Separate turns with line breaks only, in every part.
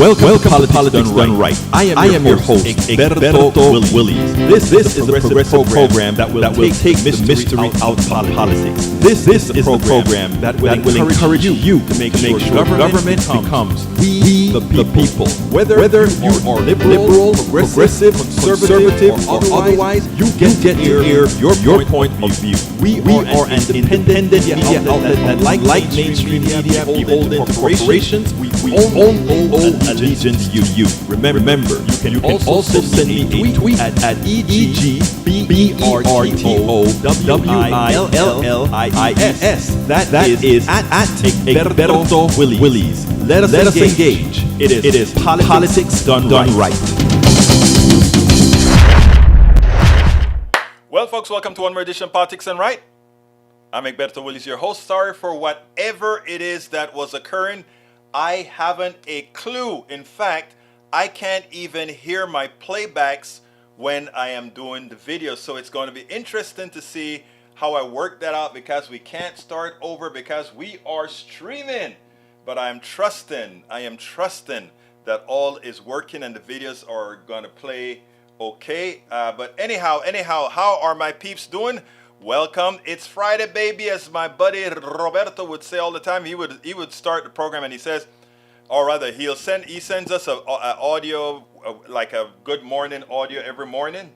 Welcome to Politics Done Right. I am your host, Egberto Willies. This is a progressive program that will take the mystery out of politics. This is the program that will encourage you to make sure government becomes we the people. Whether you are liberal, progressive, conservative, or otherwise, you get to hear your point of view. We are an independent media outlet that, like mainstream media, beholden to corporations, we own allegiance to you. Remember, you can also send me a tweet at EGBRTOWILLIS. That is at Egberto Willies. Let us engage. It is politics done right.
Well, folks, welcome to one more edition of Politics Done Right. I'm Egberto Willies, your host. Sorry for whatever it is that was occurring. I haven't a clue. In fact, I can't even hear my playbacks when I am doing the video. So it's going to be interesting to see how I work that out, because we can't start over because we are streaming. But I am trusting that all is working and the videos are going to play okay. But anyhow, how are my peeps doing? Welcome. It's Friday, baby, as my buddy Roberto would say all the time. He would start the program and he says, or rather, he sends us a audio, like a good morning audio every morning.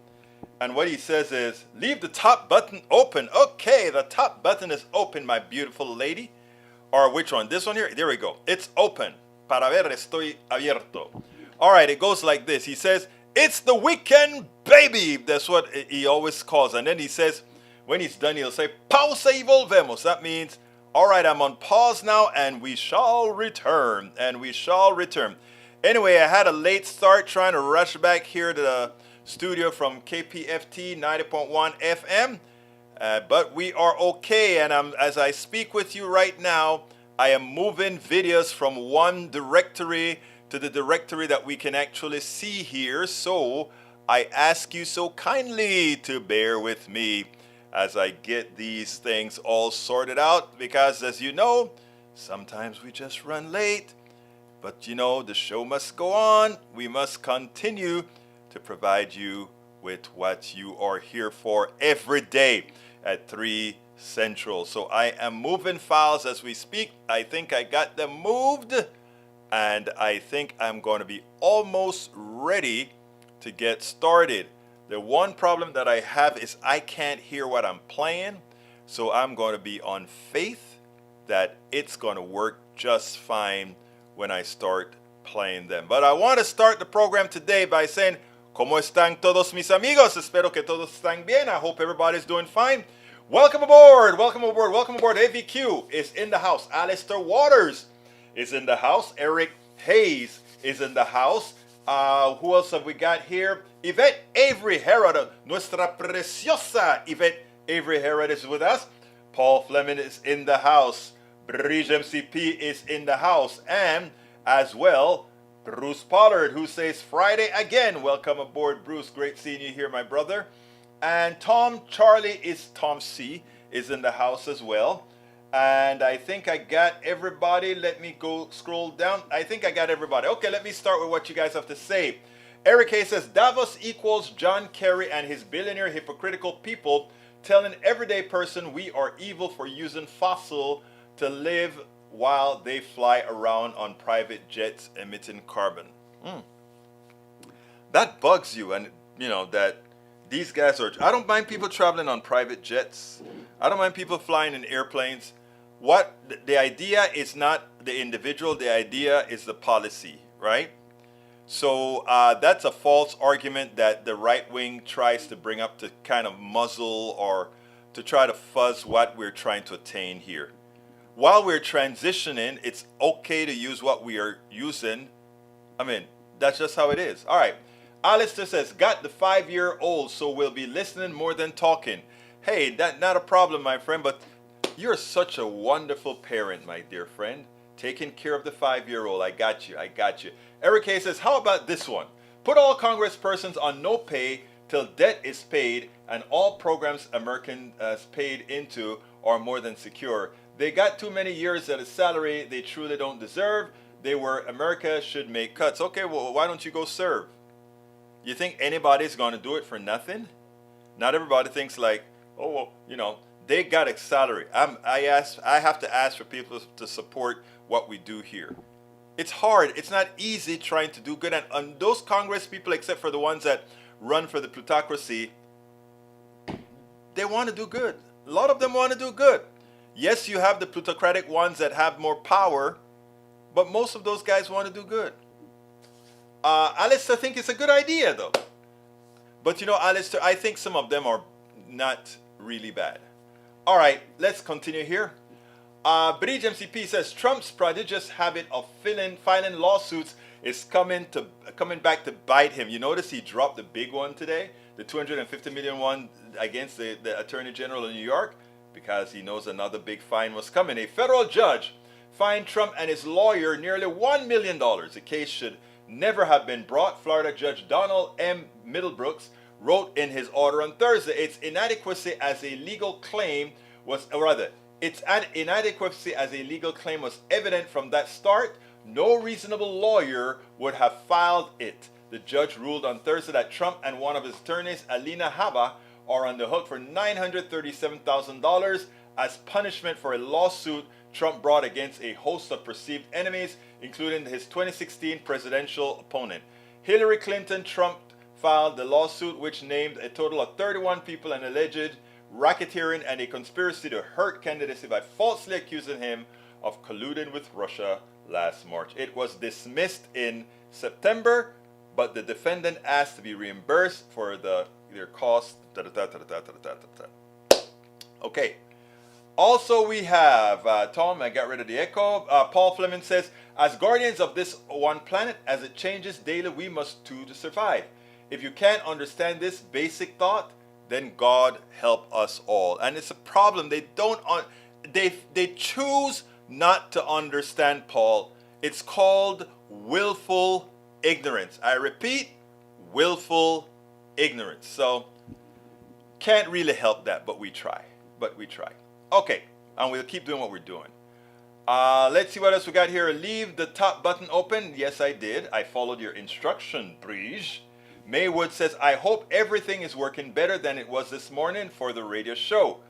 And what he says is, leave the top button open. Okay, the top button is open, my beautiful lady. Or which one? This one here? There we go. It's open. Para ver, estoy abierto. All right, it goes like this. He says, it's the weekend, baby. That's what he always calls. And then he says, when he's done, he'll say, pausa y volvemos. That means, all right, I'm on pause now, and we shall return. Anyway, I had a late start trying to rush back here to the studio from KPFT 90.1 FM. But we are okay, and as I speak with you right now, I am moving videos from one directory to the directory that we can actually see here. So I ask you so kindly to bear with me as I get these things all sorted out, because as you know, sometimes we just run late. But you know, the show must go on. We must continue to provide you with what you are here for every day at 3 Central. So I am moving files as we speak. I think I got them moved, and I think I'm going to be almost ready to get started. The one problem that I have is I can't hear what I'm playing, so I'm going to be on faith that it's going to work just fine when I start playing them. But I want to start the program today by saying, ¿Cómo están todos mis amigos? Espero que todos están bien. I hope everybody's doing fine. Welcome aboard. AVQ is in the house. Alistair Waters is in the house. Eric Hayes is in the house. Who else have we got here? Yvette Avery Herod, nuestra preciosa Yvette Avery Herod is with us. Paul Fleming is in the house. Bridge MCP is in the house. And as well, Bruce Pollard, who says Friday again. Welcome aboard, Bruce. Great seeing you here, my brother. And Tom C is in the house as well. And I think I got everybody. Let me go scroll down. I think I got everybody. Okay, let me start with what you guys have to say. Eric Hayes says, Davos equals John Kerry and his billionaire hypocritical people telling everyday person we are evil for using fossil to live while they fly around on private jets emitting carbon. That bugs you, and you know that these guys are... I don't mind people traveling on private jets. I don't mind people flying in airplanes. What the idea is not the individual, the idea is the policy, right? So that's a false argument that the right wing tries to bring up to kind of muzzle or to try to fuzz what we're trying to attain here. While we're transitioning, it's okay to use what we are using. I mean, that's just how it is. All right. Alistair says, got the 5-year-old, so we'll be listening more than talking. Hey, that's not a problem, my friend, but you're such a wonderful parent, my dear friend. Taking care of the 5-year-old. I got you. Eric Hayes says, how about this one? Put all congresspersons on no pay till debt is paid and all programs Americans paid into are more than secure. They got too many years at a salary they truly don't deserve. they were America should make cuts. Okay, well, why don't you go serve? You think anybody's going to do it for nothing? Not everybody thinks like, oh, well, you know, they got a salary. I have to ask for people to support what we do here. It's hard. It's not easy trying to do good. And those Congress people, except for the ones that run for the plutocracy, they want to do good. A lot of them want to do good. Yes, you have the plutocratic ones that have more power, but most of those guys want to do good. Alistair, I think it's a good idea, though. But you know, Alistair, I think some of them are not really bad. All right, let's continue here. Bridge MCP says Trump's prodigious habit of filing lawsuits is coming back to bite him. You notice he dropped the big one today, the 250 million one against the Attorney General of New York, because he knows another big fine was coming. A federal judge fined Trump and his lawyer nearly $1 million. The case should never have been brought. Florida Judge Donald M. Middlebrooks wrote in his order on Thursday, its inadequacy as a legal claim was evident from that start. No reasonable lawyer would have filed it. The judge ruled on Thursday that Trump and one of his attorneys, Alina Habba, are on the hook for $937,000 as punishment for a lawsuit Trump brought against a host of perceived enemies, including his 2016 presidential opponent. Hillary Clinton. Trump filed the lawsuit, which named a total of 31 people and alleged racketeering and a conspiracy to hurt candidacy by falsely accusing him of colluding with Russia last March. It was dismissed in September, but the defendant asked to be reimbursed for their costs. Okay. Also, we have Tom. I got rid of the echo. Paul Fleming says, "As guardians of this one planet, as it changes daily, we must do to survive. If you can't understand this basic thought, then God help us all." And it's a problem. They don't. They choose not to understand, Paul. It's called willful ignorance. I repeat, willful ignorance. So can't really help that, but we try. Okay, and we'll keep doing what we're doing. Let's see what else we got here. Leave the top button open. Yes, I did. I followed your instruction, Brige. Maywood says, "I hope everything is working better than it was this morning for the radio show."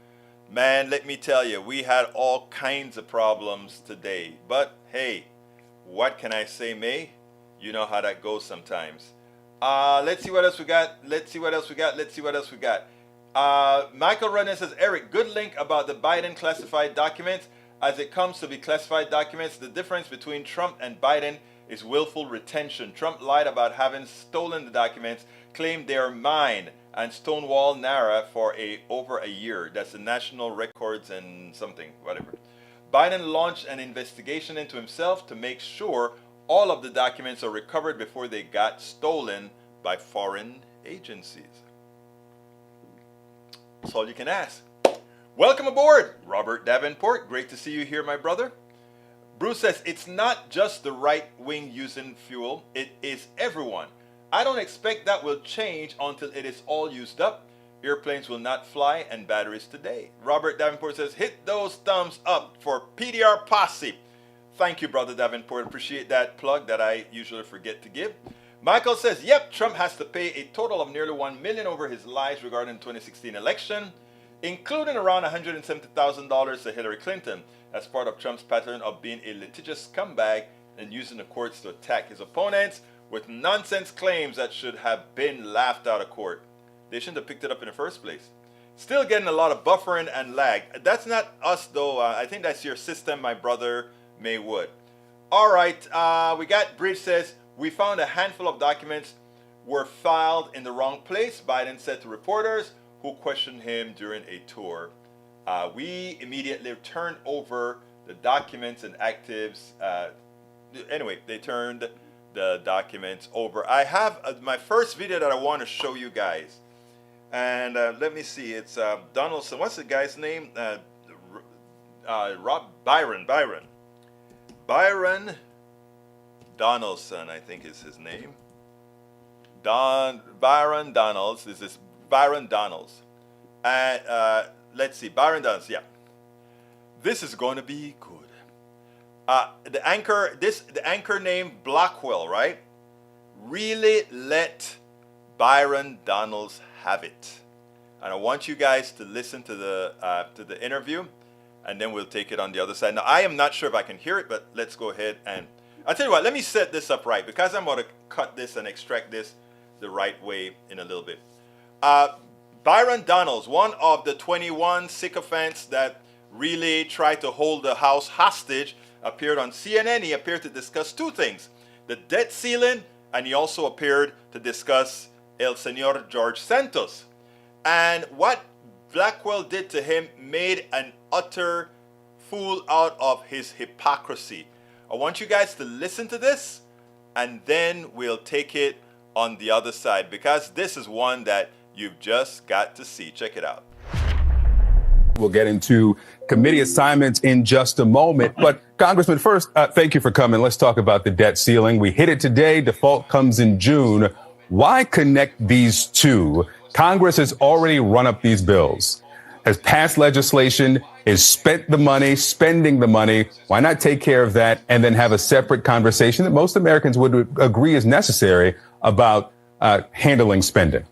Man, let me tell you, we had all kinds of problems today. But hey, what can I say, May? You know how that goes sometimes. Let's see what else we got. Michael Runner says, "Eric, good link about the Biden classified documents. As it comes to the classified documents, the difference between Trump and Biden is willful retention. Trump lied about having stolen the documents, claimed they are mine, and stonewall NARA for over a year. That's the National Records and something, whatever. Biden launched an investigation into himself to make sure all of the documents are recovered before they got stolen by foreign agencies." That's all you can ask. Welcome aboard, Robert Davenport. Great to see you here, my brother. Bruce says, "It's not just the right wing using fuel, it is everyone. I don't expect that will change until it is all used up. Airplanes will not fly and batteries today." Robert Davenport says, "Hit those thumbs up for PDR Posse." Thank you, brother Davenport. Appreciate that plug that I usually forget to give. Michael says, "Yep, Trump has to pay a total of nearly $1 million over his lies regarding the 2016 election, including around $170,000 to Hillary Clinton, as part of Trump's pattern of being a litigious scumbag and using the courts to attack his opponents with nonsense claims that should have been laughed out of court. They shouldn't have picked it up in the first place. Still getting a lot of buffering and lag. That's not us, though. I think that's your system, my brother Maywood. All right, we got Bridge says, "We found a handful of documents were filed in the wrong place," Biden said to reporters who questioned him during a tour. "We immediately turned over the documents and actives." Anyway, they turned the documents over. I have my first video that I want to show you guys. And let me see. It's Donaldson. What's the guy's name? Byron Donaldson, I think is his name. Byron Donalds. This is Byron Donalds. And let's see. Byron Donalds, yeah. This is going to be good. The anchor named Blackwell, right? Really let Byron Donalds have it. And I want you guys to listen to the interview, and then we'll take it on the other side. Now, I am not sure if I can hear it, but let's go ahead and I'll tell you what, let me set this up right, because I'm going to cut this and extract this the right way in a little bit. Byron Donalds, one of the 21 sycophants that really tried to hold the House hostage, appeared on CNN. He appeared to discuss two things: the debt ceiling, and he also appeared to discuss El Señor George Santos. And what Blackwell did to him made an utter fool out of his hypocrisy. I want you guys to listen to this, and then we'll take it on the other side, because this is one that you've just got to see. Check it out.
We'll get into committee assignments in just a moment. But Congressman, first, thank you for coming. Let's talk about the debt ceiling. We hit it today. Default comes in June. Why connect these two? Congress has already run up these bills, has passed legislation, has spent the money, spending the money. Why not take care of that and then have a separate conversation that most Americans would agree is necessary about handling spending?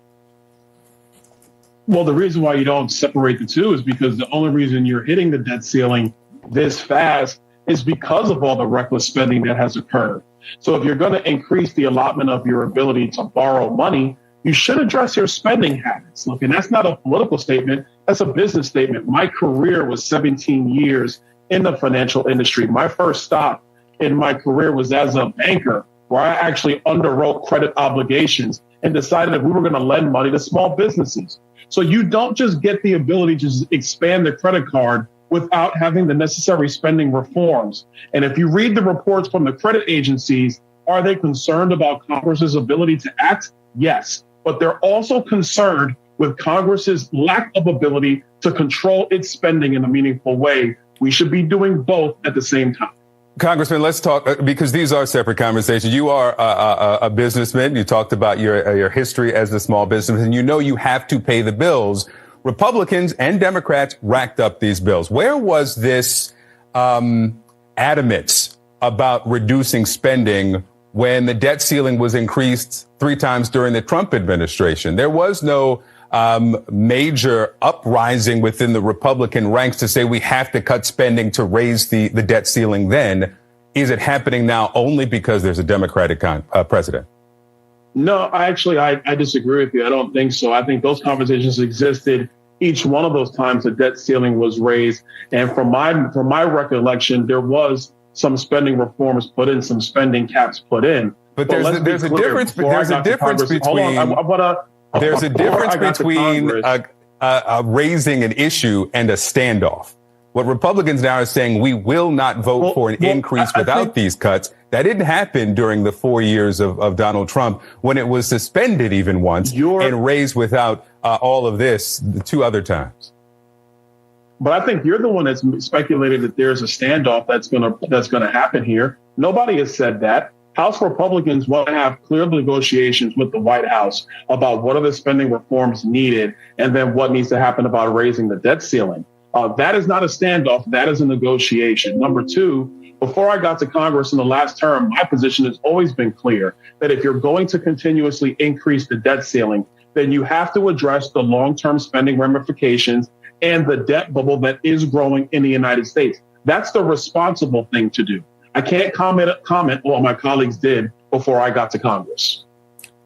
Well, the reason why you don't separate the two is because the only reason you're hitting the debt ceiling this fast is because of all the reckless spending that has occurred. So if you're going to increase the allotment of your ability to borrow money, you should address your spending habits. Look, and that's not a political statement. That's a business statement. My career was 17 years in the financial industry. My first stop in my career was as a banker, where I actually underwrote credit obligations and decided that we were going to lend money to small businesses. So you don't just get the ability to expand the credit card without having the necessary spending reforms. And if you read the reports from the credit agencies, are they concerned about Congress's ability to act? Yes. But they're also concerned with Congress's lack of ability to control its spending in a meaningful way. We should be doing both at the same time.
Congressman, let's talk, because these are separate conversations. You are a businessman. You talked about your history as a small businessman, and you know you have to pay the bills. Republicans and Democrats racked up these bills. Where was this adamance about reducing spending when the debt ceiling was increased 3 times during the Trump administration? There was no major uprising within the Republican ranks to say we have to cut spending to raise the debt ceiling then. Is it happening now only because there's a Democratic president?
No, I disagree with you. I don't think so. I think those conversations existed each one of those times the debt ceiling was raised. And from my recollection, there was some spending reforms put in, some spending caps put in.
But there's a difference between raising an issue and a standoff. What Republicans now are saying, we will not vote for an increase without these cuts. That didn't happen during the 4 years of Donald Trump, when it was suspended even once and raised without all of this 2 other times.
But I think you're the one that's speculated that there's a standoff that's going to happen here. Nobody has said that. House Republicans want to have clear negotiations with the White House about what are the spending reforms needed and then what needs to happen about raising the debt ceiling. That is not a standoff. That is a negotiation. Number 2, before I got to Congress in the last term, my position has always been clear that if you're going to continuously increase the debt ceiling, then you have to address the long-term spending ramifications and the debt bubble that is growing in the United States. That's the responsible thing to do. I can't comment what my colleagues did before I got to Congress.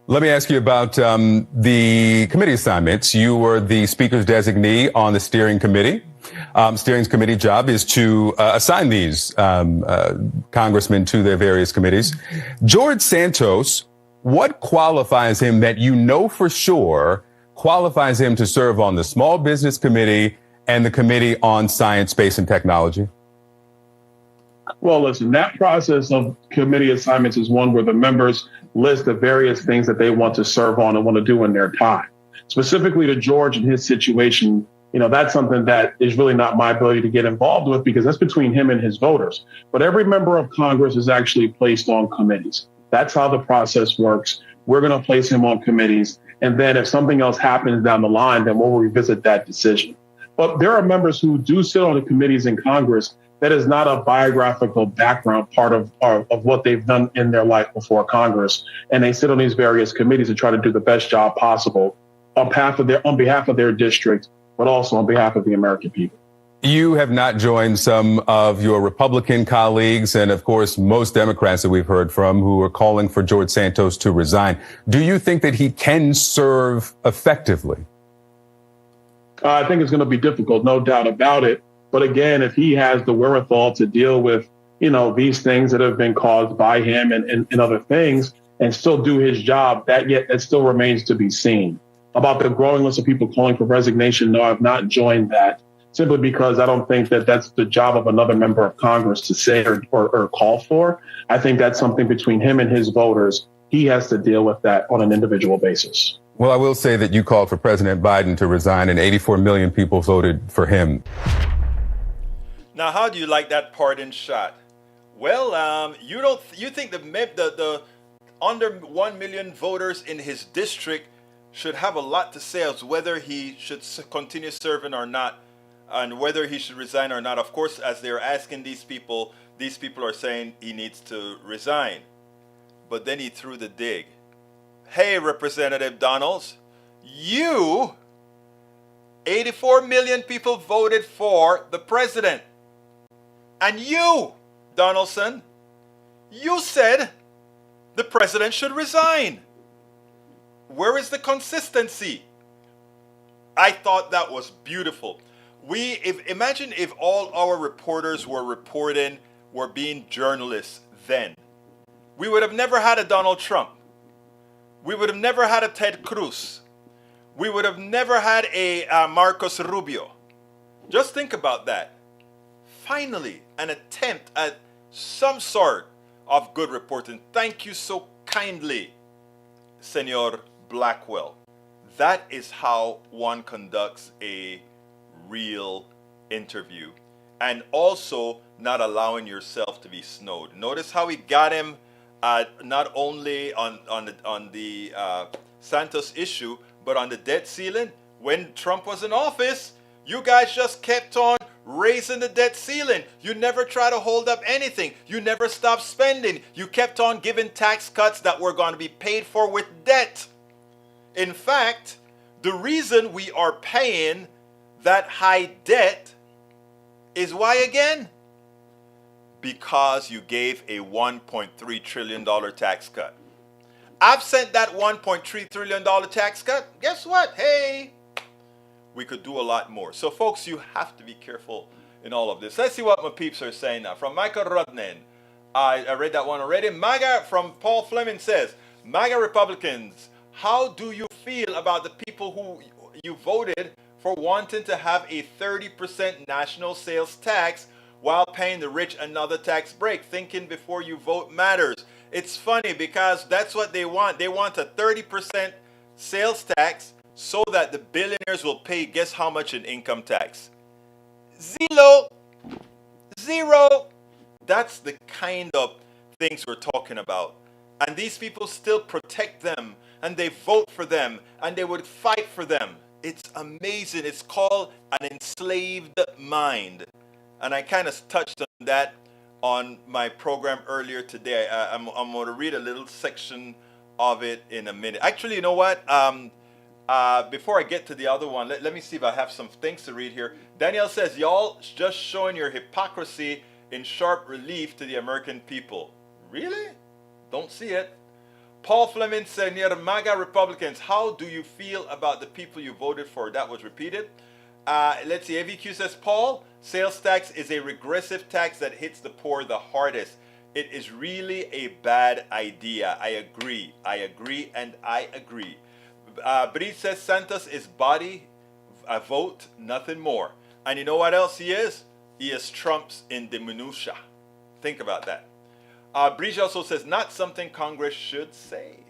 Let me ask you about the committee assignments. You were the Speaker's designee on the steering committee. Steering committee job is to assign these congressmen to their various committees. George Santos, what qualifies him that you know for sure qualifies him to serve on the Small Business Committee and the Committee on Science, Space, and Technology?
Well, listen, that process of committee assignments is one where the members list the various things that they want to serve on and want to do in their time. Specifically to George and his situation, that's something that is really not my ability to get involved with, because that's between him and his voters. But every member of Congress is actually placed on committees. That's how the process works. We're going to place him on committees. And then if something else happens down the line, then we'll revisit that decision. But there are members who do sit on the committees in Congress that is not a biographical background part of what they've done in their life before Congress. And they sit on these various committees to try to do the best job possible on behalf of their district, but also on behalf of the American people.
You have not joined some of your Republican colleagues and, of course, most Democrats that we've heard from who are calling for George Santos to resign. Do you think that he can serve effectively?
I think it's going to be difficult, no doubt about it. But again, if he has the wherewithal to deal with, these things that have been caused by him and other things and still do his job, that still remains to be seen. About the growing list of people calling for resignation, no, I've not joined that, simply because I don't think that that's the job of another member of Congress to say or call for. I think that's something between him and his voters. He has to deal with that on an individual basis.
Well, I will say that you called for President Biden to resign and 84 million people voted for him.
Now, how do you like that pardon shot? Well, you think the under 1 million voters in his district should have a lot to say as whether he should continue serving or not, and whether he should resign or not. Of course, as they're asking these people are saying he needs to resign. But then he threw the dig. Hey, Representative Donalds, 84 million people voted for the president. And you, Donaldson, you said the president should resign. Where is the consistency? I thought that was beautiful. Imagine if all our reporters were being journalists then. We would have never had a Donald Trump. We would have never had a Ted Cruz. We would have never had a Marcos Rubio. Just think about that. Finally, an attempt at some sort of good reporting. Thank you so kindly, Senor Blackwell. That is how one conducts a real interview. And also not allowing yourself to be snowed. Notice how he got him not only on the Santos issue, but on the debt ceiling. When Trump was in office, you guys just kept on raising the debt ceiling. You never try to hold up anything. You never stopped spending. You kept on giving tax cuts that were going to be paid for with debt. In fact, the reason we are paying that high debt is why again? Because you gave a $1.3 trillion tax cut. Absent that $1.3 trillion tax cut, guess what? Hey, we could do a lot more. So folks, you have to be careful in all of this. Let's see what my peeps are saying now. From Michael Rodnan, I read that one already. MAGA from Paul Fleming says, MAGA Republicans, how do you feel about the people who you voted for wanting to have a 30% national sales tax while paying the rich another tax break? Thinking before you vote matters. It's funny because that's what they want. They want a 30% sales tax so that the billionaires will pay, guess how much in income tax? Zero. That's the kind of things we're talking about. And these people still protect them and they vote for them and they would fight for them. It's amazing. It's called an enslaved mind. And I kind of touched on that on my program earlier today. I'm going to read a little section of it in a minute. Actually, you know what? Before I get to the other one, let me see if I have some things to read here. Danielle says, y'all just showing your hypocrisy in sharp relief to the American people. Really? Don't see it. Paul Fleming said, near MAGA Republicans, how do you feel about the people you voted for? That was repeated. Let's see. AVQ says, Paul, sales tax is a regressive tax that hits the poor the hardest. It is really a bad idea. I agree. Brice says Santos is body, a vote, nothing more. And you know what else he is? He is Trump's in the minutia. Think about that. Brice also says not something Congress should say.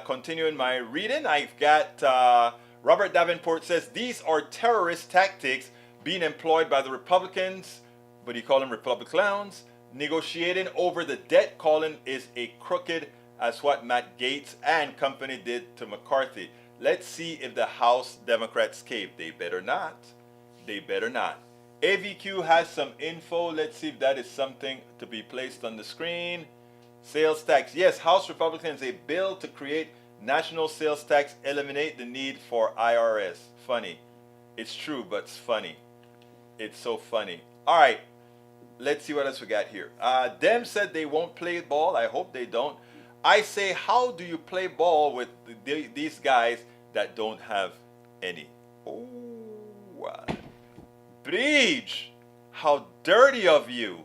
Continuing my reading, I've got Robert Davenport says these are terrorist tactics being employed by the Republicans, but he called them Republic clowns. Negotiating over the debt calling is a crooked as what Matt Gaetz and company did to McCarthy. Let's see if the House Democrats cave. They better not. AVQ has some info. Let's see if that is something to be placed on the screen. Sales tax. Yes, House Republicans, a bill to create national sales tax, eliminate the need for IRS. Funny. It's true, but it's funny. It's so funny. All right. Let's see what else we got here. Dem said they won't play ball. I hope they don't. I say, how do you play ball with these guys that don't have any? Oh, Bridge, how dirty of you.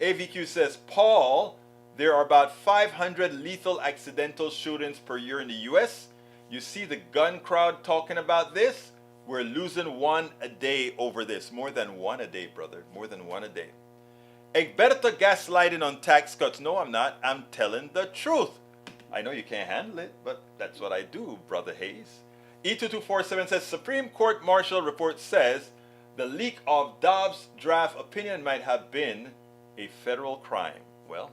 AVQ says, Paul, there are about 500 lethal accidental shootings per year in the U.S. You see the gun crowd talking about this? We're losing one a day over this. More than one a day, brother. More than one a day. Egberto gaslighting on tax cuts. No, I'm not. I'm telling the truth. I know you can't handle it, but that's what I do, Brother Hayes. E2247 says, Supreme Court Marshal report says the leak of Dobbs' draft opinion might have been a federal crime. Well,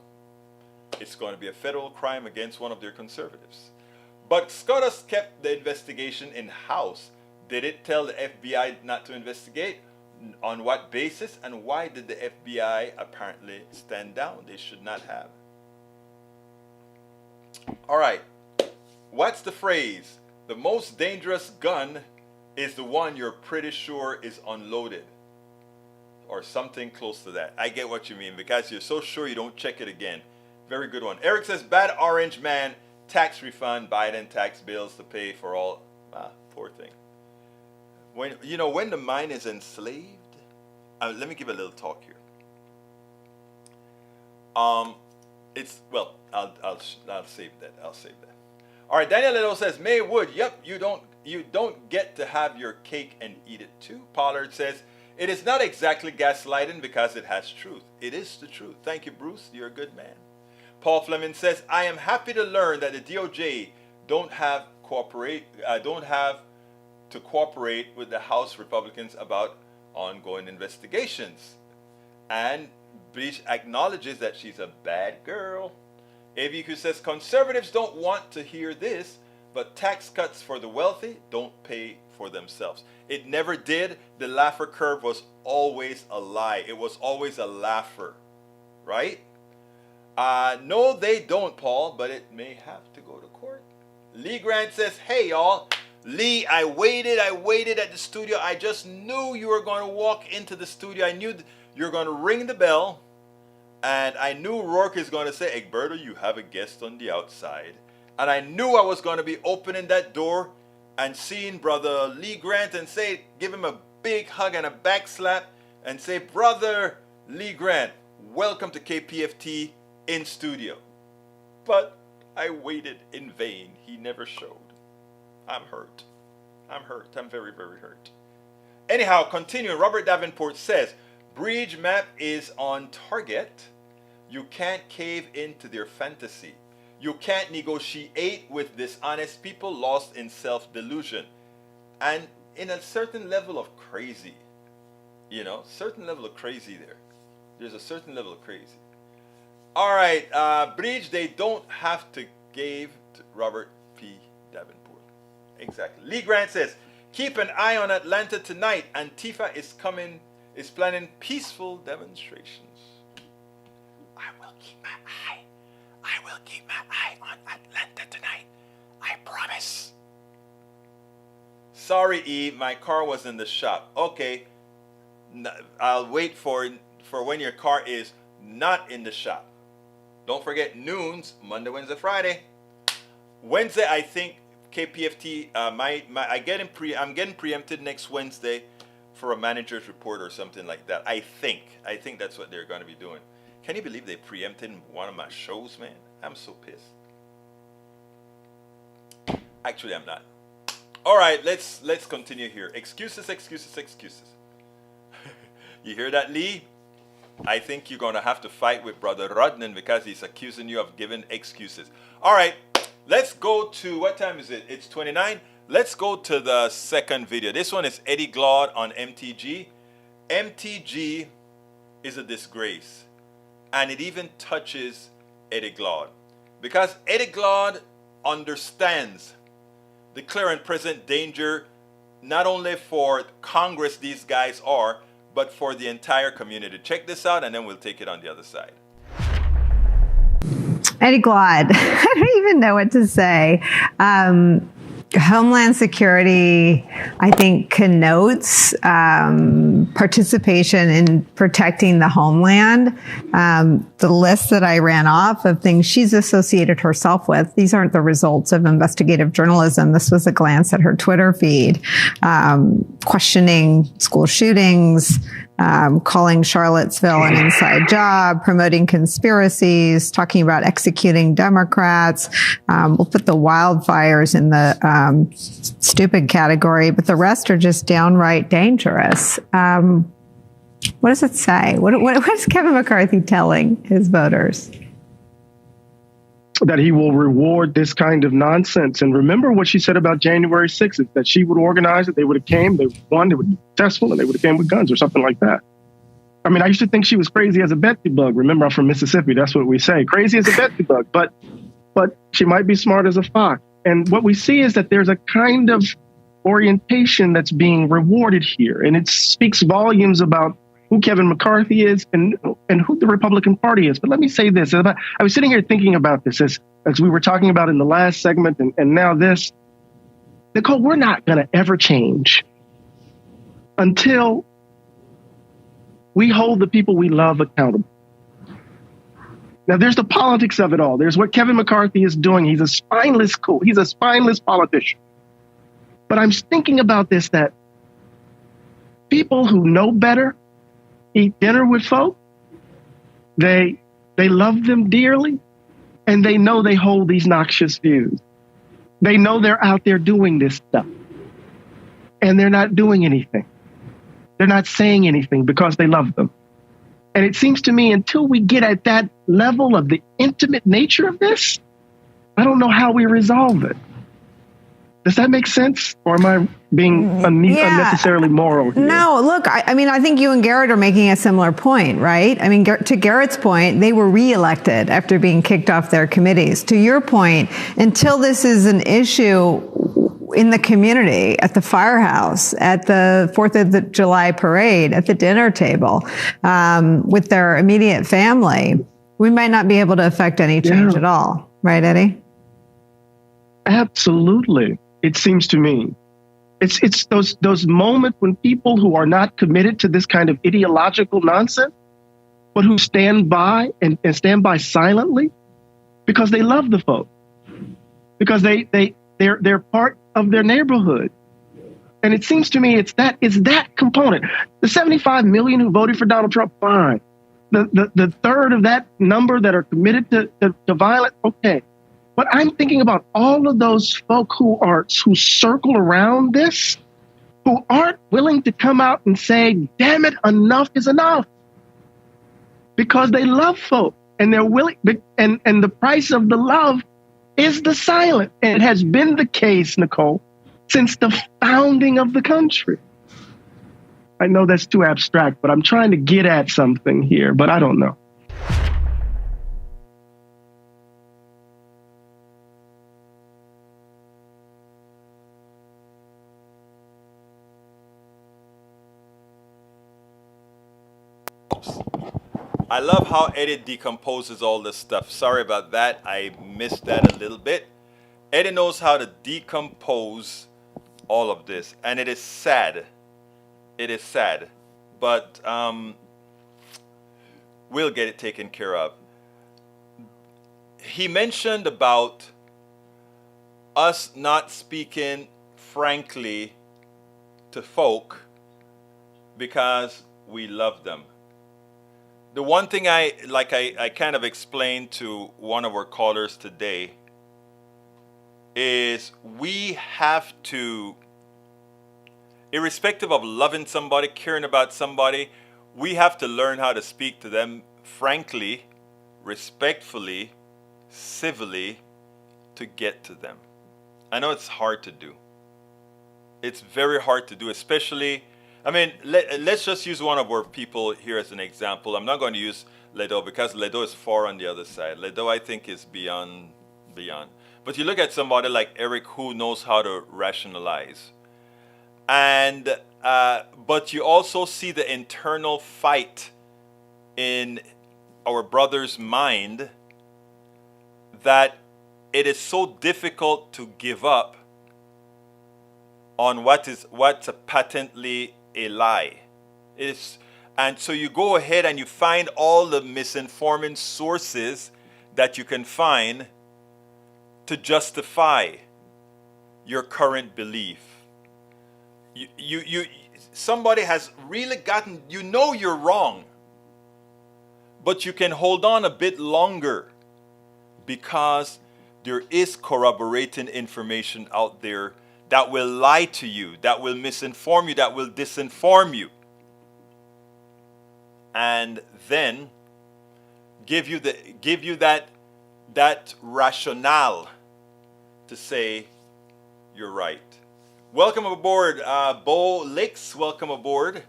it's going to be a federal crime against one of their conservatives. But SCOTUS kept the investigation in-house. Did it tell the FBI not to investigate? On what basis? And why did the FBI apparently stand down? They should not have. All right. What's the phrase? The most dangerous gun is the one you're pretty sure is unloaded. Or something close to that. I get what you mean, because you're so sure you don't check it again. Very good one. Eric says, bad orange man, tax refund, Biden tax bills to pay for all. Poor thing. When the mind is enslaved, let me give a little talk here. I'll save that. All right, Daniel Little says, May Wood, yep, you don't get to have your cake and eat it too. Pollard says, it is not exactly gaslighting because it has truth. It is the truth. Thank you, Bruce. You're a good man. Paul Fleming says, I am happy to learn that the DOJ don't have to cooperate with the House Republicans about ongoing investigations. And Bleach acknowledges that she's a bad girl. AVQ says, conservatives don't want to hear this, but tax cuts for the wealthy don't pay for themselves. It never did. The Laffer curve was always a lie. It was always a laugher, right? No, they don't, Paul, but it may have to go to court. Lee Grant says, hey, y'all. Lee, I waited at the studio. I just knew you were going to walk into the studio. I knew you were going to ring the bell. And I knew Rourke is going to say, Egberto, you have a guest on the outside. And I knew I was going to be opening that door and seeing Brother Lee Grant and give him a big hug and a back slap and say, Brother Lee Grant, welcome to KPFT in studio. But I waited in vain. He never showed. I'm hurt. I'm very, very hurt. Anyhow, continuing, Robert Davenport says, Bridge map is on target. You can't cave into their fantasy. You can't negotiate with dishonest people lost in self-delusion. And in a certain level of crazy. Certain level of crazy there. There's a certain level of crazy. All right, Bridge, they don't have to give to Robert P. Davenport. Exactly. Lee Grant says, keep an eye on Atlanta tonight. Antifa is planning peaceful demonstrations. I will keep my eye on Atlanta tonight. I promise. Sorry, Eve, my car was in the shop. Okay, I'll wait for when your car is not in the shop. Don't forget noons, Monday, Wednesday, Friday. Wednesday, I think KPFT I'm getting preempted next Wednesday for a manager's report or something like that. I think that's what they're going to be doing. Can you believe they preempted one of my shows, man? I'm so pissed. Actually, I'm not. All right, let's continue here. Excuses. You hear that, Lee? I think you're going to have to fight with Brother Rodnan because he's accusing you of giving excuses. All right, let's go to, what time is it? It's 29. Let's go to the second video. This one is Eddie Glaude on MTG. MTG is a disgrace. And it even touches Eddie Glaude. Because Eddie Glaude understands the clear and present danger, not only for Congress these guys are, but for the entire community. Check this out, and then we'll take it on the other side.
Eddie Glaude, I don't even know what to say. Homeland Security, I think, connotes participation in protecting the homeland. The list that I ran off of things she's associated herself with, these aren't the results of investigative journalism. This was a glance at her Twitter feed, questioning school shootings, calling Charlottesville an inside job, promoting conspiracies, talking about executing Democrats. We'll put the wildfires in the stupid category, but the rest are just downright dangerous. What does it say? What is Kevin McCarthy telling his voters?
That he will reward this kind of nonsense. And remember what she said about January 6th, is that she would organize it, they would have came, they won, they would be successful, and they would have came with guns or something like that. I mean, I used to think she was crazy as a Betsy bug. Remember, I'm from Mississippi. That's what we say. Crazy as a Betsy bug. But she might be smart as a fox. And what we see is that there's a kind of orientation that's being rewarded here. And it speaks volumes about who Kevin McCarthy is and who the Republican Party is. But let me say this. I was sitting here thinking about this as we were talking about in the last segment and now this. Nicole, we're not going to ever change until we hold the people we love accountable. Now, there's the politics of it all. There's what Kevin McCarthy is doing. He's a spineless politician. But I'm thinking about this, that people who know better eat dinner with folk. They love them dearly, and they know they hold these noxious views. They know they're out there doing this stuff, and they're not doing anything. They're not saying anything because they love them. And it seems to me, until we get at that level of the intimate nature of this, I don't know how we resolve it. Does that make sense? Or am I being unnecessarily moral here?
No, look, I mean, I think you and Garrett are making a similar point, right? I mean, to Garrett's point, they were reelected after being kicked off their committees. To your point, until this is an issue in the community, at the firehouse, at the 4th of July parade, at the dinner table, with their immediate family, we might not be able to affect any change at all. Right, Eddie?
Absolutely. It seems to me. It's those moments when people who are not committed to this kind of ideological nonsense, but who stand by and stand by silently because they love the folk, because they're part of their neighborhood. And it seems to me it's that component. The 75 million who voted for Donald Trump, fine. The third of that number that are committed to violence, okay. But I'm thinking about all of those folk who circle around this, who aren't willing to come out and say, damn it, enough is enough. Because they love folk and they're willing, and the price of the love is the silence. And it has been the case, Nicole, since the founding of the country. I know that's too abstract, but I'm trying to get at something here, but I don't know.
I love how Eddie decomposes all this stuff. Sorry about that. I missed that a little bit. Eddie knows how to decompose all of this. And it is sad. It is sad. But we'll get it taken care of. He mentioned about us not speaking frankly to folk because we love them. The one thing I kind of explained to one of our callers today is we have to, irrespective of loving somebody, caring about somebody, we have to learn how to speak to them frankly, respectfully, civilly, to get to them. I know it's hard to do. It's very hard to do, especially, I mean, let's just use one of our people here as an example. I'm not going to use Ledo because Ledo is far on the other side. Ledo, I think, is beyond. But you look at somebody like Eric who knows how to rationalize. And but you also see the internal fight in our brother's mind that it is so difficult to give up on what's patently a lie. And so you go ahead and you find all the misinforming sources that you can find to justify your current belief. Somebody has really gotten, you're wrong, but you can hold on a bit longer because there is corroborating information out there that will lie to you, that will misinform you, that will disinform you, and then give you that rationale to say you're right. Welcome aboard, Bo Licks. Welcome aboard.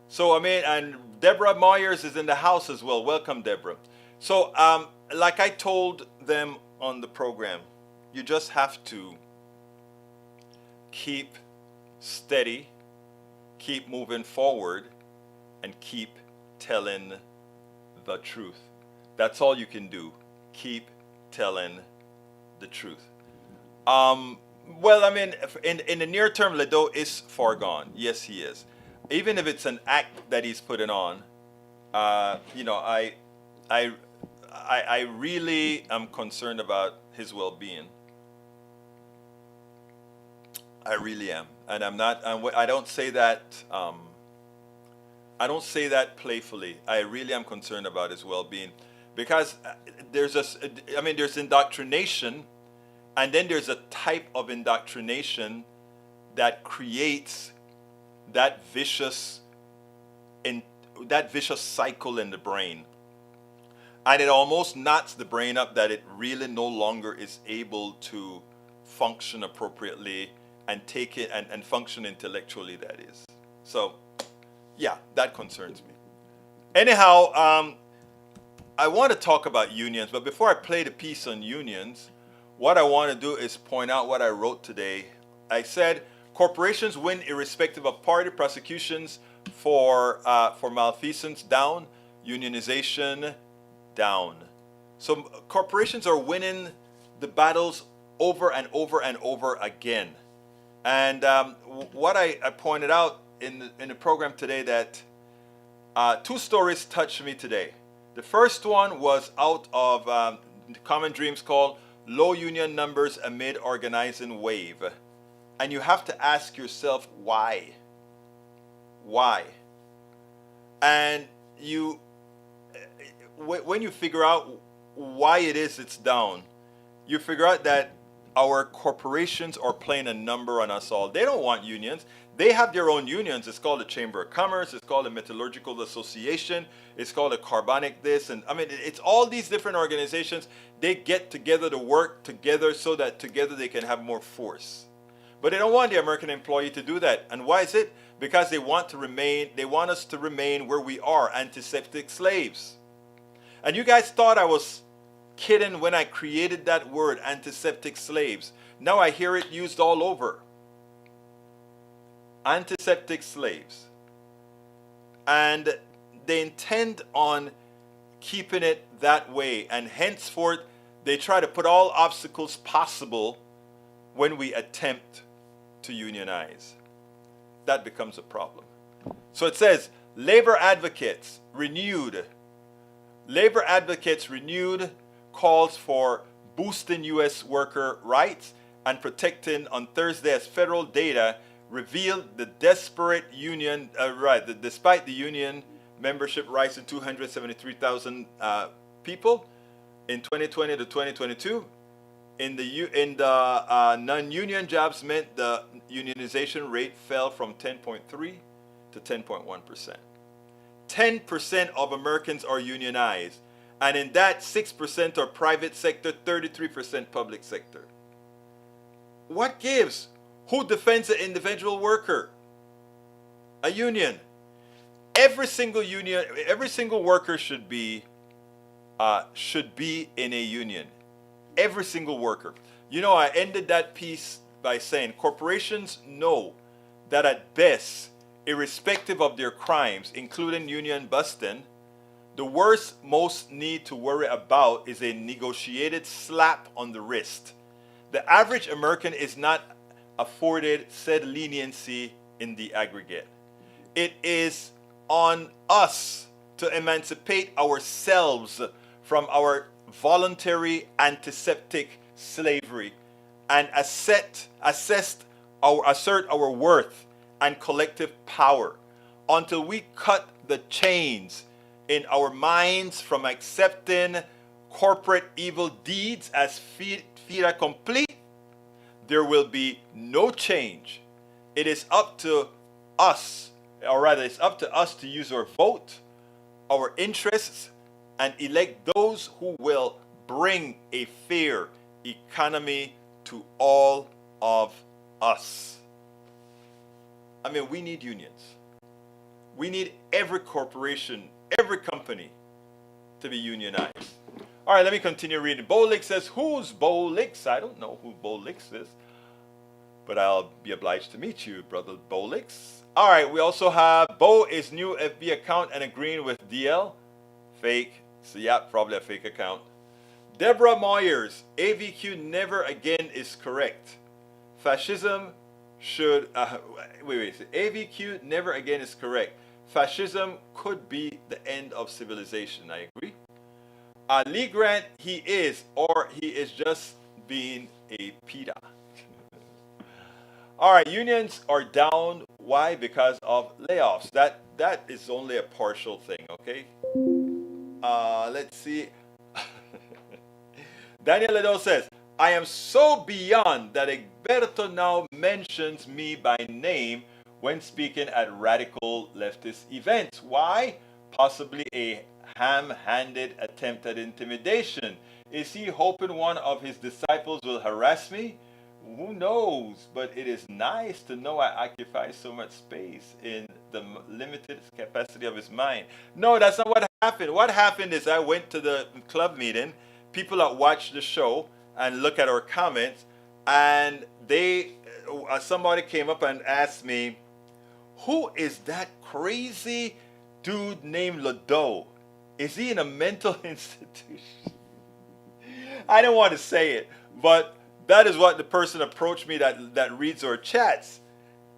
So and Deborah Moyers is in the house as well. Welcome, Deborah. So like I told them on the program, you just have to keep steady, keep moving forward, and keep telling the truth. That's all you can do. Keep telling the truth. Well, in the near term, Ledo is far gone. Yes, he is. Even if it's an act that he's putting on, I really am concerned about his well-being. I really am, and I'm not. I don't say that. I don't say that playfully. I really am concerned about his well-being, because there's indoctrination, and then there's a type of indoctrination that creates that vicious cycle in the brain, and it almost knots the brain up that it really no longer is able to function appropriately and take it and function intellectually, that is. So yeah, that concerns me. Anyhow, I want to talk about unions, but before I play the piece on unions, what I want to do is point out what I wrote today. I said corporations win irrespective of party. Prosecutions for malfeasance down. Unionization down. So corporations are winning the battles over and over and over again. And what I pointed out in the program today, that two stories touched me today. The first one was out of Common Dreams, called Low Union Numbers Amid Organizing Wave. And you have to ask yourself, why? Why? And when you figure out why it is it's down, you figure out that our corporations are playing a number on us all. They don't want unions. They have their own unions. It's called the Chamber of Commerce. It's called the Metallurgical Association. It's called the Carbonic this. And it's all these different organizations. They get together to work together so that together they can have more force. But they don't want the American employee to do that. And why is it? Because they want us to remain where we are, antiseptic slaves. And you guys thought I was kidding when I created that word, antiseptic slaves. Now I hear it used all over. Antiseptic slaves. And they intend on keeping it that way. And henceforth, they try to put all obstacles possible when we attempt to unionize. That becomes a problem. So it says, labor advocates renewed calls for boosting U.S. worker rights and protecting on Thursday, as federal data revealed the desperate union, despite the union membership rising 273,000 people in 2020 to 2022, in the non-union jobs meant the unionization rate fell from 10.3 to 10.1%. 10% of Americans are unionized. And in that, 6% are private sector, 33% public sector. What gives? Who defends the individual worker? A union. Every single worker should be in a union. Every single worker. I ended that piece by saying corporations know that at best irrespective of their crimes, including union busting, the worst most need to worry about is a negotiated slap on the wrist. The average American is not afforded said leniency in the aggregate. It is on us to emancipate ourselves from our voluntary antiseptic slavery and assert our worth and collective power until we cut the chains in our minds from accepting corporate evil deeds as fait accompli. There will be no change. It is up to us, or rather, it's up to us to use our vote, our interests, and elect those who will bring a fair economy to all of us. I mean, we need unions. We need every corporation, every company to be unionized. All right, let me continue reading. Bolix says, who's Bolix? I don't know who Bolix is, but I'll be obliged to meet you, brother Bolix. All right, we also have Bo is new FB account and agreeing with DL. Fake. So yeah, probably a fake account. Deborah Moyers, AVQ never again is correct. Fascism should, AVQ never again is correct. Fascism could be the end of civilization. I agree. Lee Grant, he is, or he is just being a PETA. All right, unions are down. Why? Because of layoffs. That is only a partial thing, okay? Let's see. Daniel Ledo says, I am so beyond that Egberto now mentions me by name when speaking at radical leftist events. Why? Possibly a ham-handed attempt at intimidation. Is he hoping one of his disciples will harass me? Who knows? But it is nice to know I occupy so much space in the limited capacity of his mind. No, that's not what happened. What happened is I went to the club meeting, people that watch the show and look at our comments, and somebody came up and asked me, who is that crazy dude named Ledo? Is he in a mental institution? I didn't want to say it, but that is what the person approached me that reads our chats.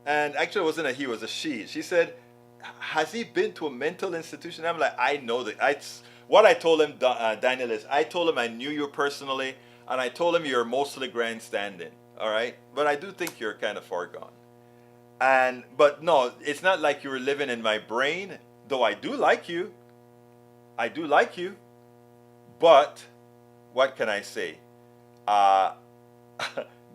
And actually it wasn't a he, it was a she. She said, has he been to a mental institution? I'm like, I know that. What I told him, Daniel, is I told him I knew you personally, and I told him you're mostly grandstanding, all right? But I do think you're kind of far gone. But no, it's not like you were living in my brain, though I do like you. I do like you. But what can I say?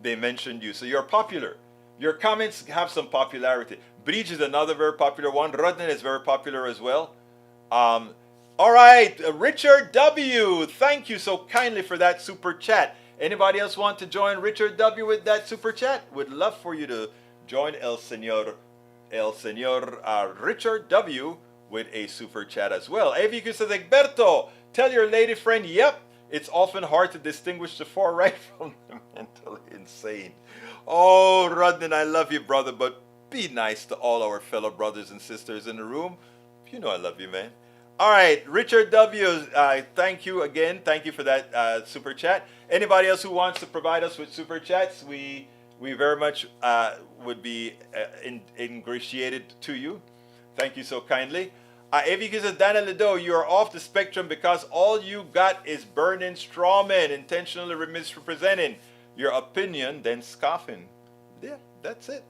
They mentioned you. So you're popular. Your comments have some popularity. Breach is another very popular one. Rodnan is very popular as well. All right, Richard W. Thank you so kindly for that super chat. Anybody else want to join Richard W. with that super chat? Would love for you to join El Señor Richard W. with a super chat as well. AVQ says, Egberto, tell your lady friend, yep, it's often hard to distinguish the far right from the mentally insane. Oh, Rodnan, I love you, brother, but be nice to all our fellow brothers and sisters in the room. You know I love you, man. All right, Richard W., thank you again. Thank you for that super chat. Anybody else who wants to provide us with super chats, we very much would be ingratiated to you. Thank you so kindly. AVQ says, Daniel Ledo, you are off the spectrum because all you got is burning strawmen, intentionally misrepresenting your opinion, then scoffing. Yeah, that's it.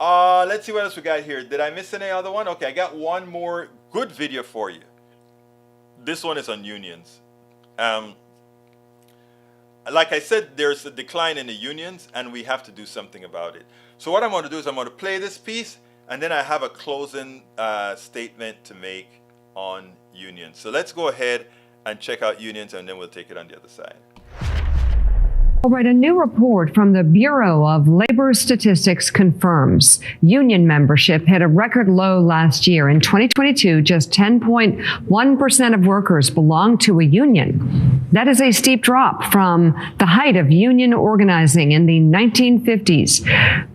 Let's see what else we got here. Did I miss any other one? Okay, I got one more good video for you. This one is on unions. Like I said, there's a decline in the unions, and we have to do something about it. So what I'm going to do is I'm going to play this piece, and then I have a closing statement to make on unions. So let's go ahead and check out unions, and then we'll take it on the other side.
All right, a new report from the Bureau of Labor Statistics confirms union membership hit a record low last year. In 2022, just 10.1% of workers belonged to a union. That is a steep drop from the height of union organizing in the 1950s,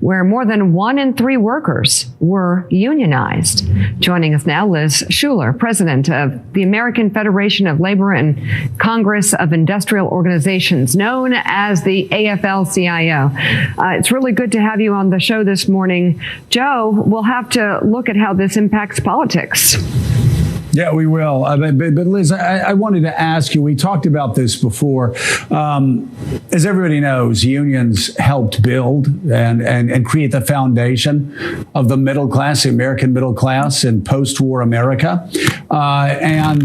where more than 1 in 3 workers were unionized. Joining us now, Liz Schuler, president of the American Federation of Labor and Congress of Industrial Organizations, known as the AFL-CIO. It's really good to have you on the show this morning. Joe, we'll have to look at how this impacts politics.
Yeah, we will. But Liz, I wanted to ask you, we talked about this before. As everybody knows, unions helped build and create the foundation of the middle class, the American middle class in post-war America. And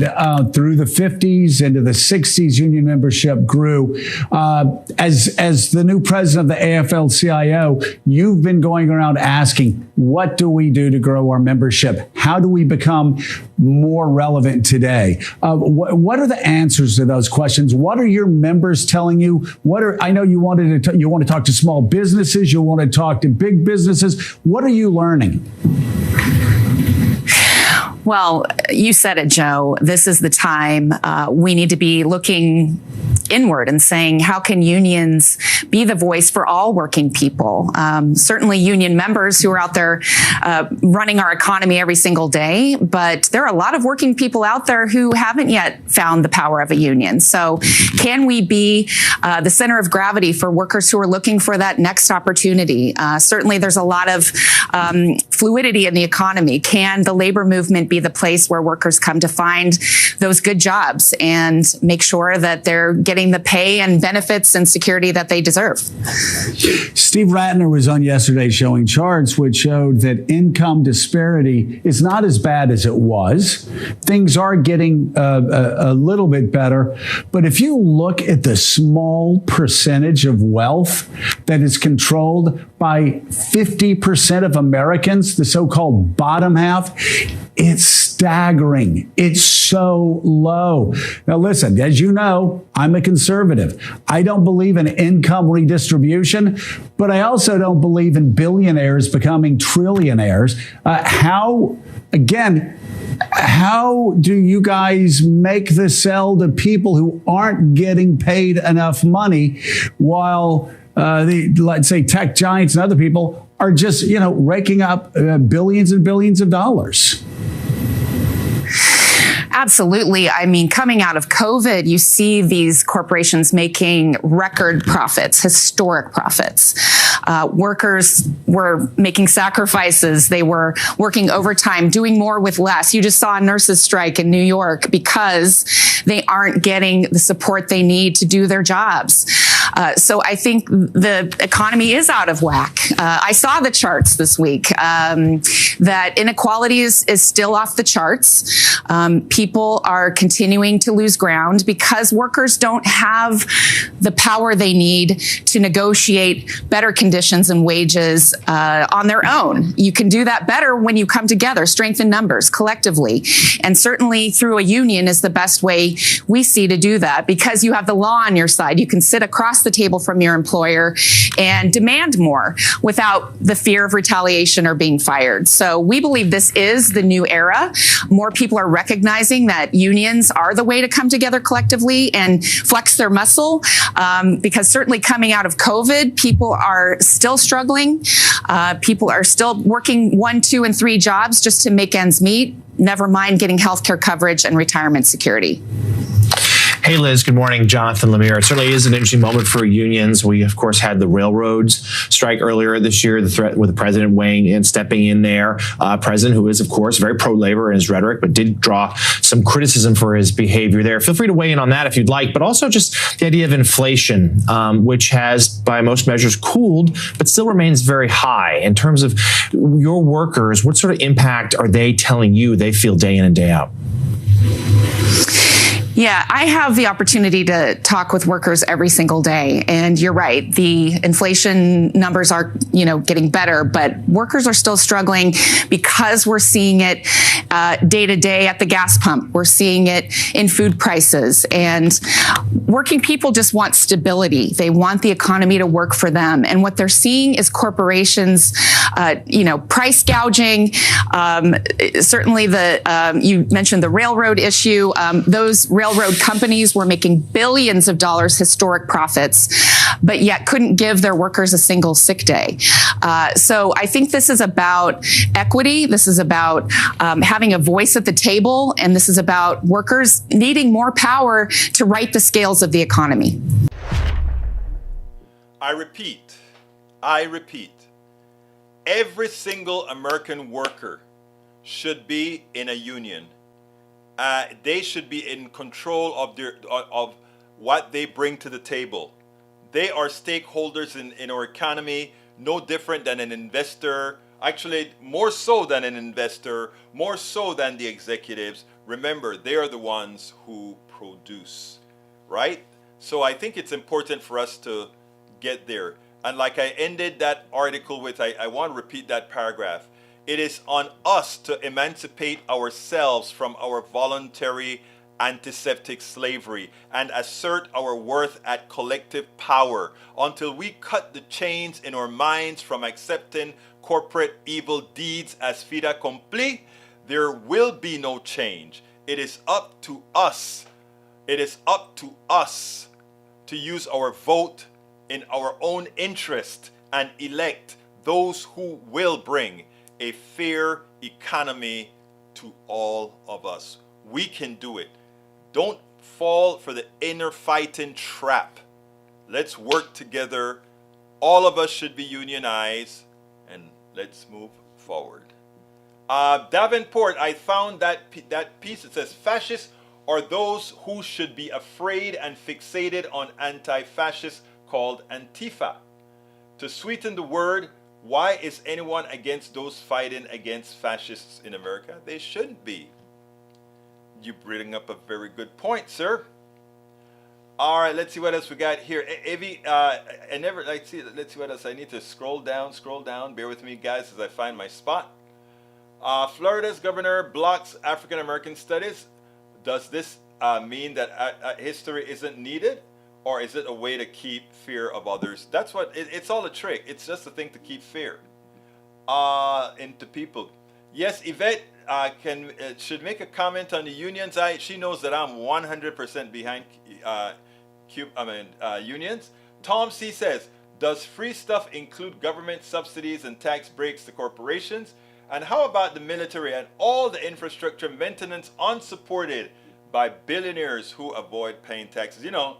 through the 50s into the 60s, union membership grew. As the new president of the AFL-CIO, you've been going around asking, what do we do to grow our membership? How do we become more relevant today? What are the answers to those questions? What are your members telling you? I know you want to talk to small businesses. You want to talk to big businesses. What are you learning?
Well, you said it, Joe. This is the time we need to be looking inward and saying, how can unions be the voice for all working people? Certainly union members who are out there running our economy every single day, but there are a lot of working people out there who haven't yet found the power of a union. So can we be the center of gravity for workers who are looking for that next opportunity? Certainly there's a lot of fluidity in the economy. Can the labor movement be the place where workers come to find those good jobs and make sure that they're getting the pay and benefits and security that they deserve?
Steve Ratner was on yesterday showing charts which showed that income disparity is not as bad as it was. Things are getting a little bit better. But if you look at the small percentage of wealth that is controlled by 50% of Americans, the so-called bottom half, it's staggering. It's so low. Now, listen, as you know, I'm a conservative. I don't believe in income redistribution, but I also don't believe in billionaires becoming trillionaires. How do you guys make the sell to people who aren't getting paid enough money while let's say tech giants and other people are just, raking up billions and billions of dollars?
Absolutely. I mean, coming out of COVID, you see these corporations making record profits, historic profits. Workers were making sacrifices. They were working overtime, doing more with less. You just saw a nurses' strike in New York because they aren't getting the support they need to do their jobs. So I think the economy is out of whack. I saw the charts this week that inequality is still off the charts. People are continuing to lose ground because workers don't have the power they need to negotiate better conditions and wages on their own. You can do that better when you come together, strengthen numbers collectively. And certainly through a union is the best way we see to do that, because you have the law on your side. You can sit across the table from your employer and demand more without the fear of retaliation or being fired. So we believe this is the new era. More people are recognizing that unions are the way to come together collectively and flex their muscle, because certainly coming out of COVID, people are still struggling. People are still working 1, 2, and 3 jobs just to make ends meet, never mind getting healthcare coverage and retirement security.
Hey, Liz, good morning. Jonathan Lemire. It certainly is an interesting moment for unions. We, of course, had the railroads strike earlier this year, the threat with the president weighing in, stepping in there. President, who is, of course, very pro-labor in his rhetoric, but did draw some criticism for his behavior there. Feel free to weigh in on that if you'd like, but also just the idea of inflation, which has, by most measures, cooled, but still remains very high. In terms of your workers, what sort of impact are they telling you they feel day in and day out?
Yeah, I have the opportunity to talk with workers every single day. And you're right, the inflation numbers are, getting better, but workers are still struggling because we're seeing it day to day at the gas pump. We're seeing it in food prices. And working people just want stability. They want the economy to work for them. And what they're seeing is corporations, price gouging. Certainly you mentioned the railroad issue. Those railroad companies were making billions of dollars historic profits, but yet couldn't give their workers a single sick day. So I think this is about equity. This is about having a voice at the table. And this is about workers needing more power to right the scales of the economy.
I repeat, every single American worker should be in a union. They should be in control of what they bring to the table. They are stakeholders in our economy, no different than an investor. Actually, more so than an investor, more so than the executives. Remember, they are the ones who produce, right? So I think it's important for us to get there. And like I ended that article with, I want to repeat that paragraph. It is on us to emancipate ourselves from our voluntary antiseptic slavery and assert our worth at collective power until we cut the chains in our minds from accepting corporate evil deeds as fait accompli. There will be no change. It is up to us. It is up to us to use our vote in our own interest and elect those who will bring a fair economy to all of us. We can do it. Don't fall for the inner fighting trap. Let's work together. All of us should be unionized, and let's move forward. Davenport, I found that piece. It says, fascists are those who should be afraid and fixated on anti-fascists called Antifa. To sweeten the word, why is anyone against those fighting against fascists in America? They shouldn't be. You bring up a very good point, sir. All right, let's see what else we got here. Evie, let's see what else. I need to scroll down. Bear with me, guys, as I find my spot. Florida's governor blocks African American studies. Does this mean that history isn't needed? Or is it a way to keep fear of others? That's what, it's all a trick. It's just a thing to keep fear into people. Yes, Yvette should make a comment on the unions. She knows that I'm 100% behind unions. Tom C says, does free stuff include government subsidies and tax breaks to corporations? And how about the military and all the infrastructure maintenance unsupported by billionaires who avoid paying taxes? You know,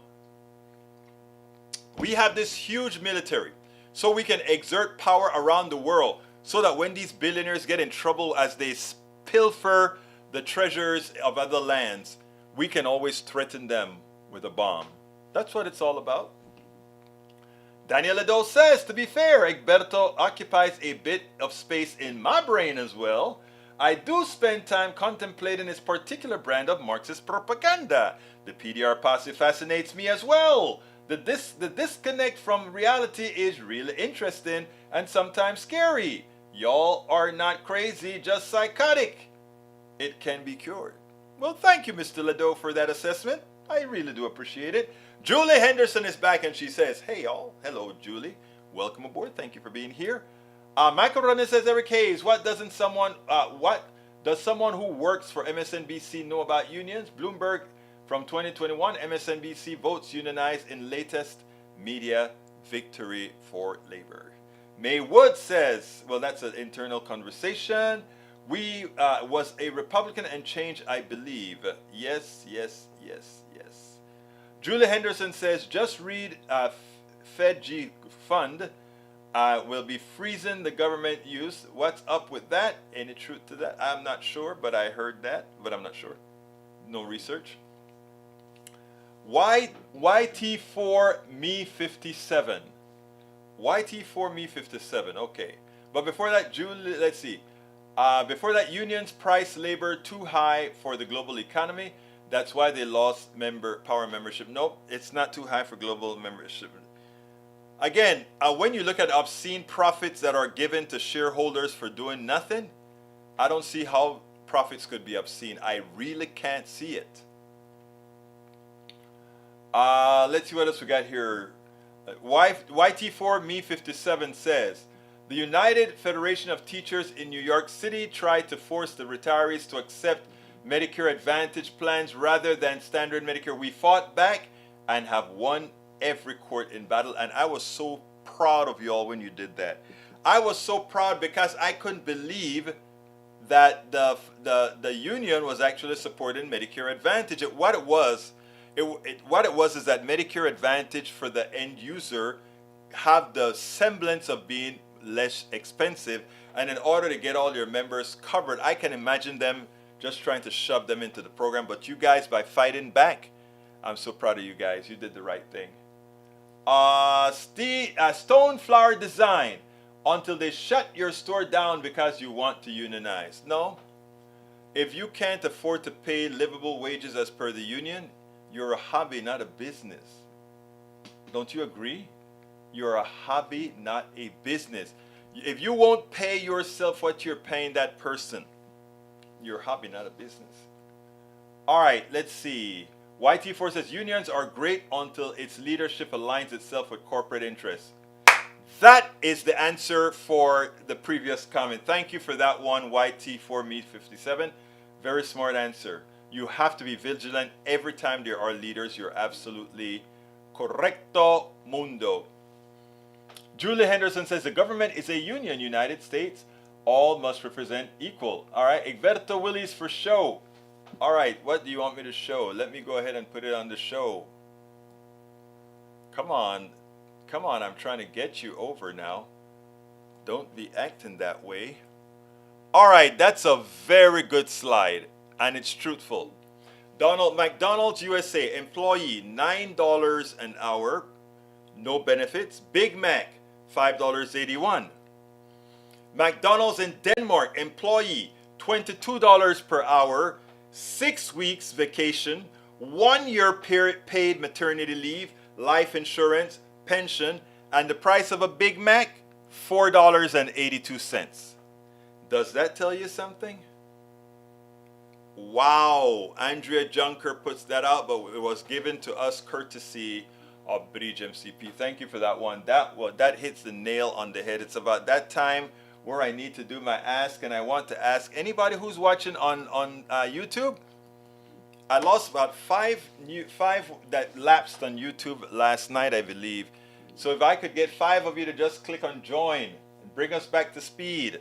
we have this huge military so we can exert power around the world so that when these billionaires get in trouble as they pilfer the treasures of other lands, we can always threaten them with a bomb. That's what it's all about. Daniel Edo says, to be fair, Egberto occupies a bit of space in my brain as well. I do spend time contemplating his particular brand of Marxist propaganda. The PDR posse fascinates me as well. The disconnect from reality is really interesting and sometimes scary. Y'all are not crazy, just psychotic. It can be cured. Well, thank you, Mr. Ledo, for that assessment. I really do appreciate it. Julie Henderson is back and she says, hey, y'all. Hello, Julie. Welcome aboard. Thank you for being here. Michael Runner says, Eric Hayes, what does someone who works for MSNBC know about unions? Bloomberg from 2021, MSNBC votes unionized in latest media victory for labor. May Wood says, well, that's an internal conversation. We was a Republican and changed, I believe. Yes. Julie Henderson says, just read FedG Fund will be freezing the government use. What's up with that? Any truth to that? I'm not sure, but I heard that, but I'm not sure. No research. YT4Me57. YT4Me57. Okay. But before that, Julie, let's see. Before that, unions price labor too high for the global economy. That's why they lost power membership. Nope, it's not too high for global membership. Again, when you look at obscene profits that are given to shareholders for doing nothing, I don't see how profits could be obscene. I really can't see it. Let's see what else we got here. YT4 Me 57 says, the United Federation of Teachers in New York City tried to force the retirees to accept Medicare Advantage plans rather than standard Medicare. We fought back and have won every court in battle. And I was so proud of you all when you did that. I was so proud because I couldn't believe that the union was actually supporting Medicare Advantage. What it was is that Medicare Advantage for the end user have the semblance of being less expensive, and in order to get all your members covered, I can imagine them just trying to shove them into the program. But you guys, by fighting back, I'm so proud of you guys. You did the right thing. Stone Flower Design. Until they shut your store down because you want to unionize. No. If you can't afford to pay livable wages as per the union, you're a hobby, not a business. Don't you agree? You're a hobby, not a business. If you won't pay yourself what you're paying that person, you're a hobby, not a business. All right, let's see. YT4 says unions are great until its leadership aligns itself with corporate interests. That is the answer for the previous comment. Thank you for that one, YT4Me57. Very smart answer. You have to be vigilant every time there are leaders. You're absolutely correcto mundo. Julie Henderson says the government is a union, United States. All must represent equal. All right, Egberto Willis for show. All right, what do you want me to show? Let me go ahead and put it on the show. Come on. Come on, I'm trying to get you over now. Don't be acting that way. All right, that's a very good slide, and it's truthful. McDonald's USA, employee, $9 an hour, no benefits. Big Mac, $5.81. McDonald's in Denmark, employee, $22 per hour, 6 weeks vacation, 1 year paid maternity leave, life insurance, pension, and the price of a Big Mac, $4.82. Does that tell you something? Wow, Andrea Junker puts that out, but it was given to us courtesy of Bridge MCP. Thank you for that one. That hits the nail on the head. It's about that time where I need to do my ask, and I want to ask anybody who's watching on YouTube. I lost about five that lapsed on YouTube last night, I believe. So if I could get 5 of you to just click on join and bring us back to speed.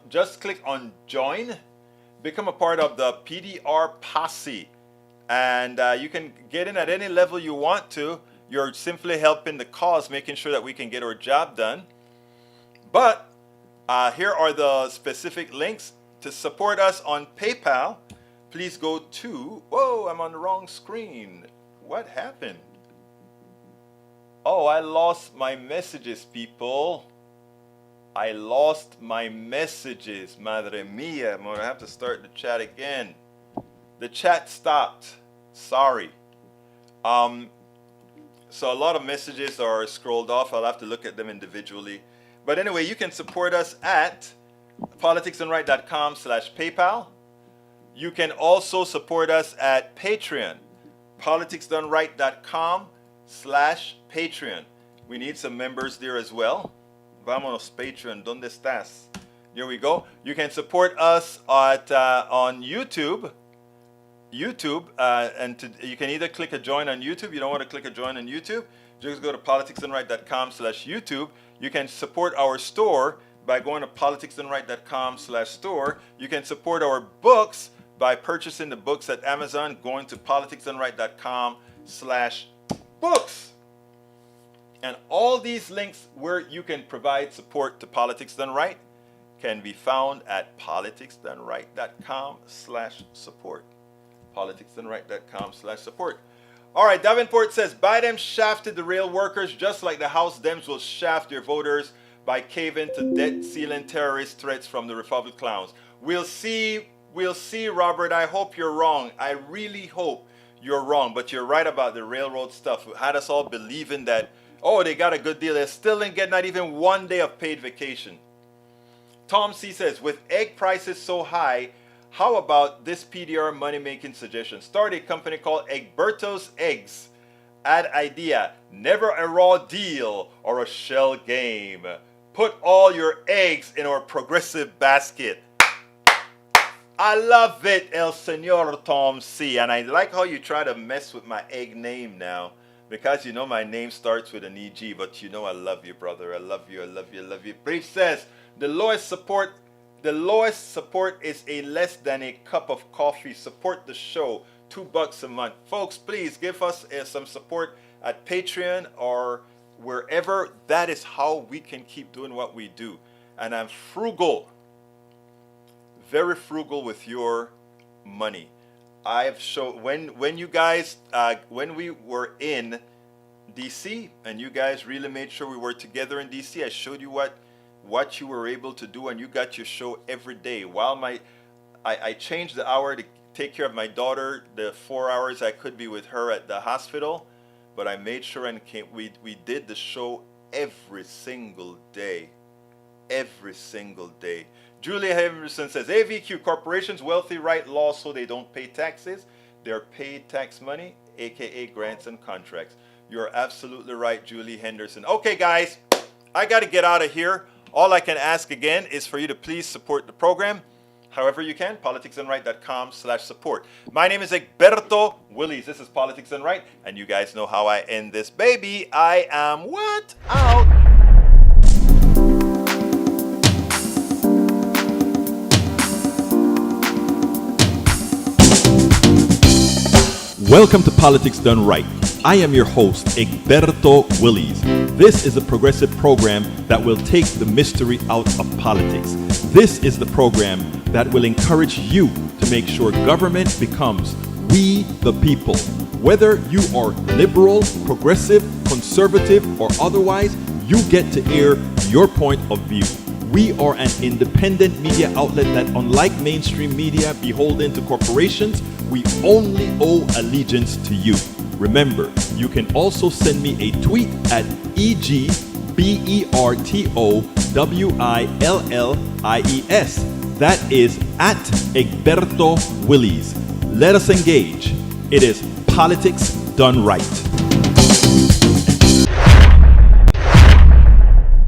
Just click on join, become a part of the PDR posse, and you can get in at any level you want to. You're simply helping the cause, making sure that we can get our job done. But here are the specific links to support us on PayPal. Please go to, whoa, I'm on the wrong screen. What happened? Oh, I lost my messages, people. I lost my messages. Madre mia. I'm going to have to start the chat again. The chat stopped. Sorry. So a lot of messages are scrolled off. I'll have to look at them individually. But anyway, you can support us at politicsdoneright.com/PayPal. You can also support us at Patreon, politicsdoneright.com/Patreon. We need some members there as well. Vámonos, Patreon, ¿dónde estás? There we go. You can support us at on YouTube. You can either click a join on YouTube. You don't want to click a join on YouTube, just go to politicsdoneright.com/YouTube. You can support our store by going to politicsdoneright.com/store. You can support our books by purchasing the books at Amazon, going to politicsdoneright.com/books. And all these links where you can provide support to Politics Done Right can be found at politicsdoneright.com/support. politicsdoneright.com/support. All right, Davenport says, Biden shafted the rail workers just like the House Dems will shaft their voters by caving to debt ceiling terrorist threats from the Republic clowns. We'll see, Robert. I hope you're wrong. I really hope you're wrong, but you're right about the railroad stuff. It had us all believing that, oh, they got a good deal. They still didn't get not even 1 day of paid vacation. Tom C says, with egg prices so high, How about this PDR money-making suggestion? Start a company called Egberto's Eggs. Add idea, never a raw deal or a shell game. Put all your eggs in our progressive basket. I love it, El Señor Tom C. And I like how you try to mess with my egg name now. Because you know my name starts with an EG. But you know I love you, brother. I love you, I love you, I love you. Brief says, the lowest support is a less than a cup of coffee. Support the show. $2 a month. Folks, please give us some support at Patreon or wherever. That is how we can keep doing what we do. And I'm frugal. Very frugal with your money. I have shown when you guys when we were in DC and you guys really made sure we were together in DC, I showed you what you were able to do, and you got your show every day. While I changed the hour to take care of my daughter, the 4 hours I could be with her at the hospital, but I made sure and we did the show every single day. Every single day. Julia Henderson says, AVQ, corporations wealthy write laws so they don't pay taxes. They're paid tax money, aka grants and contracts. You're absolutely right, Julie Henderson. Okay, guys, I got to get out of here. All I can ask again is for you to please support the program. However you can, politicsandright.com/support. My name is Egberto Willies. This is Politics and Right, and you guys know how I end this baby. I am what? Out.
Welcome to Politics Done Right. I am your host, Egberto Willies. This is a progressive program that will take the mystery out of politics. This is the program that will encourage you to make sure government becomes we the people. Whether you are liberal, progressive, conservative, or otherwise, you get to air your point of view. We are an independent media outlet that, unlike mainstream media beholden to corporations, we only owe allegiance to you. Remember, you can also send me a tweet at EGBERTOWILLIES. That is at Egberto Willies. Let us engage. It is Politics Done Right.